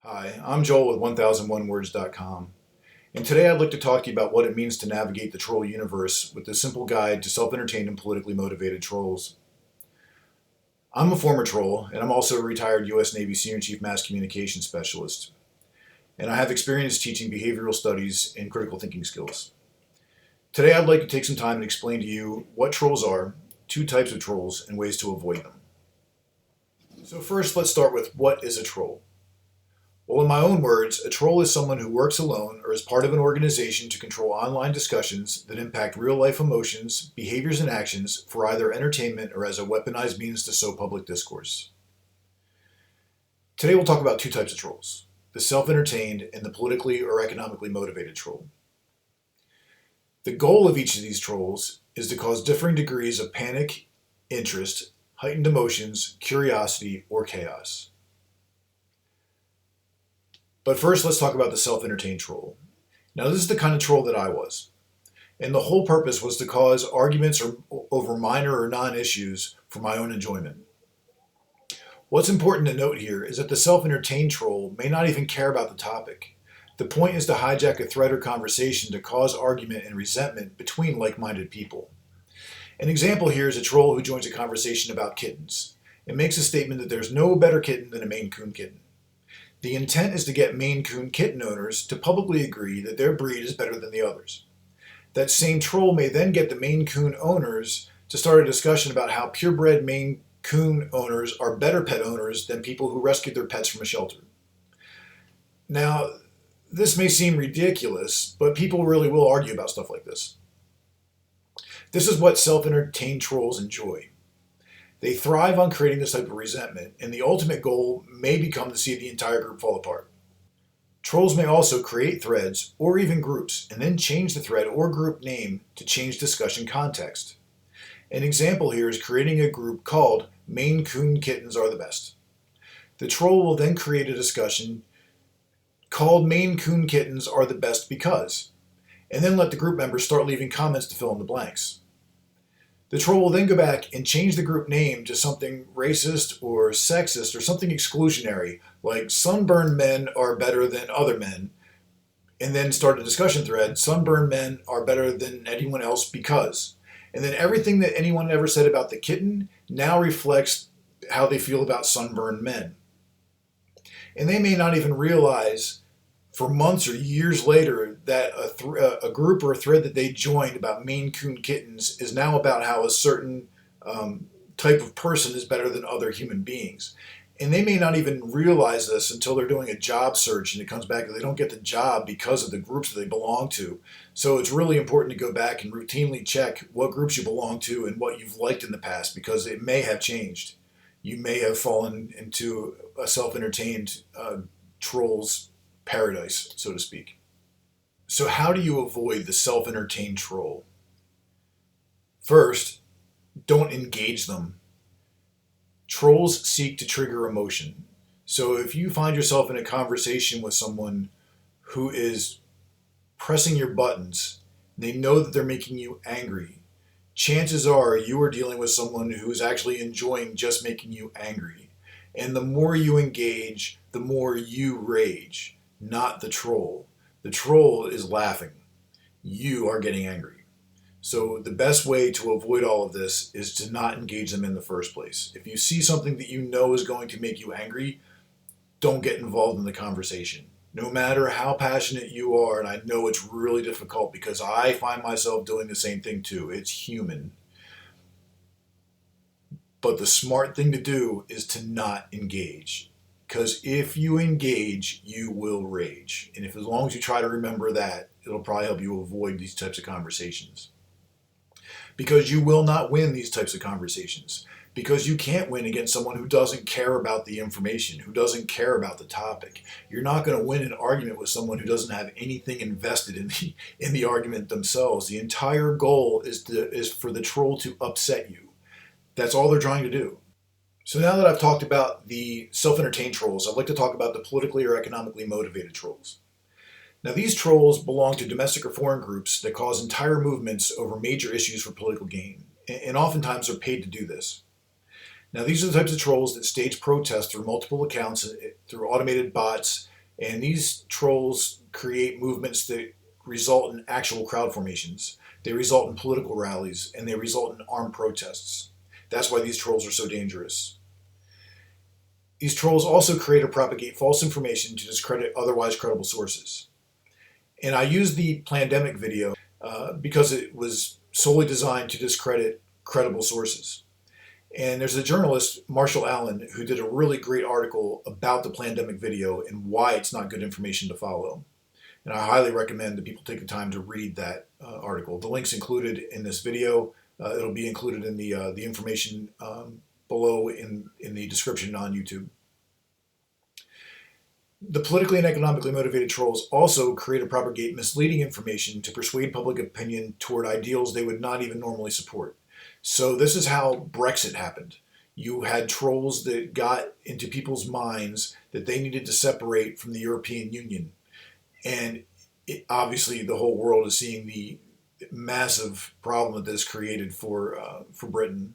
Hi, I'm Joel with 1thousandonewords.com, and today I'd like to talk to you about what it means to navigate the troll universe with this simple guide to self-entertained and politically motivated trolls. I'm a former troll, and I'm also a retired U.S. Navy Senior Chief Mass Communication Specialist, and I have experience teaching behavioral studies and critical thinking skills. Today I'd like to take some time and explain to you what trolls are, two types of trolls, and ways to avoid them. So first, let's start with what is a troll? Well, in my own words, a troll is someone who works alone or is part of an organization to control online discussions that impact real-life emotions, behaviors, and actions for either entertainment or as a weaponized means to sow public discourse. Today we'll talk about two types of trolls, the self-entertained and the politically or economically motivated troll. The goal of each of these trolls is to cause differing degrees of panic, interest, heightened emotions, curiosity, or chaos. But first, let's talk about the self-entertained troll. Now, this is the kind of troll that I was. And the whole purpose was to cause arguments over minor or non-issues for my own enjoyment. What's important to note here is that the self-entertained troll may not even care about the topic. The point is to hijack a thread or conversation to cause argument and resentment between like-minded people. An example here is a troll who joins a conversation about kittens and makes a statement that there's no better kitten than a Maine Coon kitten. The intent is to get Maine Coon kitten owners to publicly agree that their breed is better than the others. That same troll may then get the Maine Coon owners to start a discussion about how purebred Maine Coon owners are better pet owners than people who rescued their pets from a shelter. Now, this may seem ridiculous, but people really will argue about stuff like this. This is what self-entertained trolls enjoy. They thrive on creating this type of resentment, and the ultimate goal may become to see the entire group fall apart. Trolls may also create threads or even groups and then change the thread or group name to change discussion context. An example here is creating a group called Maine Coon Kittens Are the Best. The troll will then create a discussion called Maine Coon Kittens Are the Best Because, and then let the group members start leaving comments to fill in the blanks. The troll will then go back and change the group name to something racist or sexist or something exclusionary, like sunburned men are better than other men, and then start a discussion thread, sunburned men are better than anyone else because. And then everything that anyone ever said about the kitten now reflects how they feel about sunburned men. And they may not even realize for months or years later that a group or a thread that they joined about Maine Coon kittens is now about how a certain type of person is better than other human beings. And they may not even realize this until they're doing a job search and it comes back that they don't get the job because of the groups that they belong to. So it's really important to go back and routinely check what groups you belong to and what you've liked in the past, because it may have changed. You may have fallen into a self-entertained troll's paradise, so to speak. So how do you avoid the self-entertained troll? First, don't engage them. Trolls seek to trigger emotion. So if you find yourself in a conversation with someone who is pressing your buttons, they know that they're making you angry, chances are you are dealing with someone who is actually enjoying just making you angry. And the more you engage, the more you rage. Not the troll. The troll is laughing. You are getting angry. So the best way to avoid all of this is to not engage them in the first place. If you see something that you know is going to make you angry, don't get involved in the conversation. No matter how passionate you are, and I know it's really difficult because I find myself doing the same thing too. It's human. But the smart thing to do is to not engage. Because if you engage, you will rage. And as long as you try to remember that, it'll probably help you avoid these types of conversations. Because you will not win these types of conversations. Because you can't win against someone who doesn't care about the information, who doesn't care about the topic. You're not going to win an argument with someone who doesn't have anything invested in the argument themselves. The entire goal is for the troll to upset you. That's all they're trying to do. So now that I've talked about the self-entertained trolls, I'd like to talk about the politically or economically motivated trolls. Now these trolls belong to domestic or foreign groups that cause entire movements over major issues for political gain, and oftentimes are paid to do this. Now these are the types of trolls that stage protests through multiple accounts, through automated bots, And these trolls create movements that result in actual crowd formations. They result in political rallies, and they result in armed protests. That's why these trolls are so dangerous. These trolls also create or propagate false information to discredit otherwise credible sources. And I used the pandemic video because it was solely designed to discredit credible sources. And there's a journalist, Marshall Allen, who did a really great article about the pandemic video and why it's not good information to follow. And I highly recommend that people take the time to read that article. The link's included in this video. It'll be included in the information below in the description on YouTube. The politically and economically motivated trolls also create or propagate misleading information to persuade public opinion toward ideals they would not even normally support. So this is how Brexit happened. You had trolls that got into people's minds that they needed to separate from the European Union. And obviously the whole world is seeing the massive problem that this created for Britain.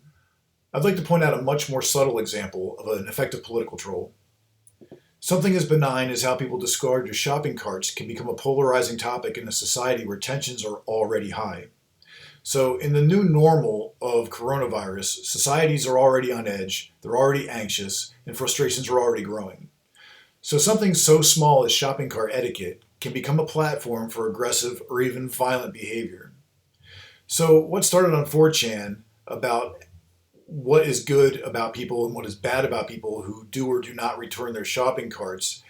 I'd like to point out a much more subtle example of an effective political troll. Something as benign as how people discard their shopping carts can become a polarizing topic in a society where tensions are already high. So in the new normal of coronavirus, societies are already on edge, they're already anxious, and frustrations are already growing. So something so small as shopping cart etiquette can become a platform for aggressive or even violent behavior. So what started on 4chan about what is good about people and what is bad about people who do or do not return their shopping carts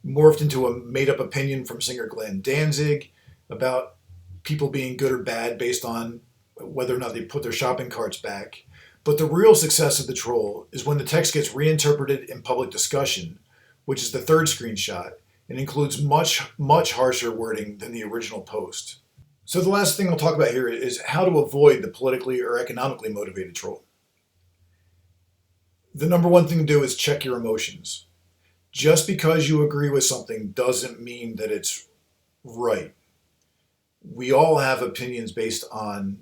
morphed into a made-up opinion from singer Glenn Danzig about people being good or bad based on whether or not they put their shopping carts back. But the real success of the troll is when the text gets reinterpreted in public discussion, which is the third screenshot, and includes much, much harsher wording than the original post. So the last thing I'll talk about here is how to avoid the politically or economically motivated troll. The number one thing to do is check your emotions. Just because you agree with something doesn't mean that it's right. We all have opinions based on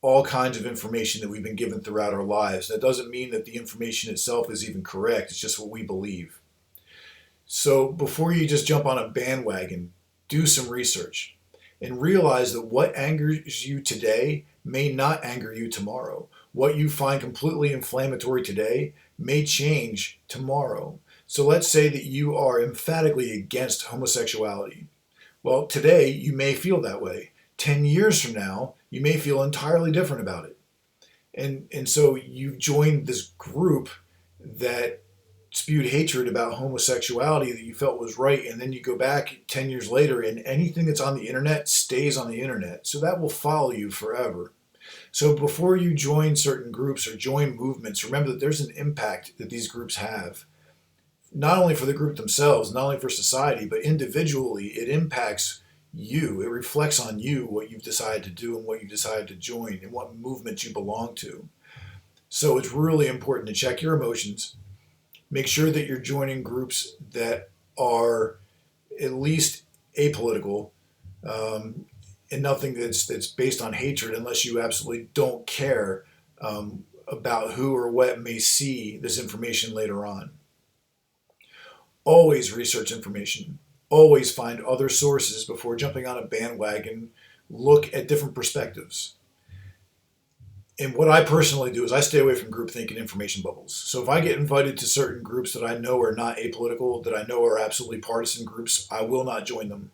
all kinds of information that we've been given throughout our lives. That doesn't mean that the information itself is even correct. It's just what we believe. So before you just jump on a bandwagon, do some research and realize that what angers you today may not anger you tomorrow. What you find completely inflammatory today may change tomorrow. So let's say that you are emphatically against homosexuality. Well, today you may feel that way. 10 years from now, you may feel entirely different about it. And so you've joined this group that spewed hatred about homosexuality that you felt was right, and then you go back 10 years later and anything that's on the internet stays on the internet. So that will follow you forever. So before you join certain groups or join movements, remember that there's an impact that these groups have. Not only for the group themselves, not only for society, but individually, it impacts you. It reflects on you what you've decided to do and what you've decided to join and what movement you belong to. So it's really important to check your emotions. Make sure that you're joining groups that are at least apolitical, and nothing that's based on hatred, unless you absolutely don't care about who or what may see this information later on. Always research information. Always find other sources before jumping on a bandwagon. Look at different perspectives. And what I personally do is I stay away from groupthink and information bubbles. So if I get invited to certain groups that I know are not apolitical, that I know are absolutely partisan groups, I will not join them.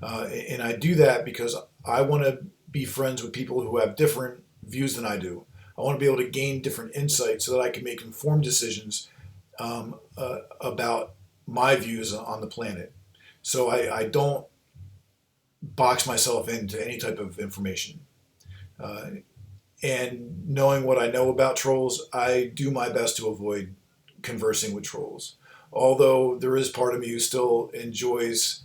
And I do that because I want to be friends with people who have different views than I do. I want to be able to gain different insights so that I can make informed decisions about my views on the planet. So I don't box myself into any type of information. And knowing what I know about trolls, I do my best to avoid conversing with trolls. Although there is part of me who still enjoys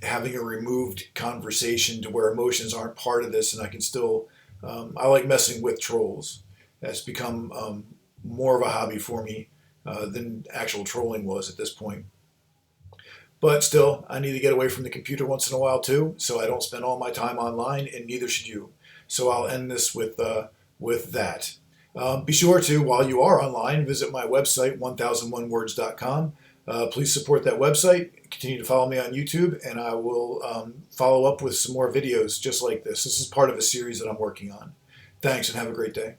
having a removed conversation to where emotions aren't part of this, and I can still, I like messing with trolls. That's become more of a hobby for me than actual trolling was at this point. But still, I need to get away from the computer once in a while too, so I don't spend all my time online, and neither should you. So I'll end this with that. Be sure to, while you are online, visit my website, 1thousandonewords.com. Please support that website. Continue to follow me on YouTube, and I will follow up with some more videos just like this. This is part of a series that I'm working on. Thanks, and have a great day.